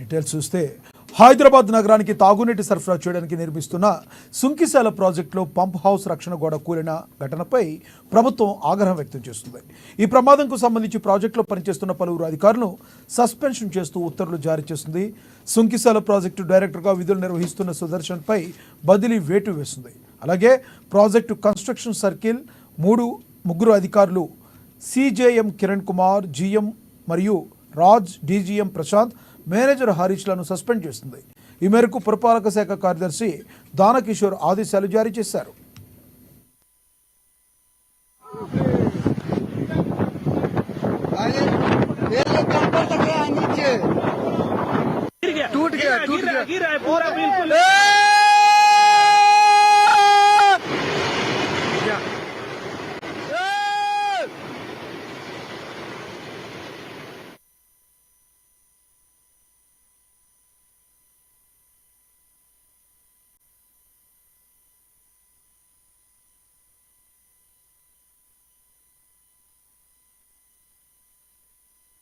Details చూస్తే హైదరాబాద్ నగరానికి తాగునీటి సరఫరా చేయడానికి నిర్మిస్తున్న సుంకిశాల ప్రాజెక్టులో పంప్ హౌస్ రక్షణ గోడ కూలిన ఘటనపై ప్రభుత్వం ఆగ్రహం వ్యక్తం చేస్తుంది. ఈ ప్రమాదంకు సంబంధించి ప్రాజెక్టులో పనిచేస్తున్న పలువురు అధికారులను సస్పెన్షన్ చేస్తూ ఉత్తర్వులు జారీ చేస్తుంది. సుంకిశాల ప్రాజెక్టు డైరెక్టర్గా విధులు నిర్వహిస్తున్న సుదర్శన్పై బదిలీ వేటు వేస్తుంది. అలాగే ప్రాజెక్టు కన్స్ట్రక్షన్ సర్కిల్ ముగ్గురు అధికారులు సిజేఎం కిరణ్ కుమార్, జిఎం మరియు రాజ్, డీజీఎం ప్రశాంత్, మేనేజర్ హరీష్లను సస్పెండ్ చేస్తుంది. ఈ మేరకు పురపాలక శాఖ కార్యదర్శి దానకిషోర్ ఆదేశాలు జారీ చేశారు. टूट गया पूरा बिल्कुल।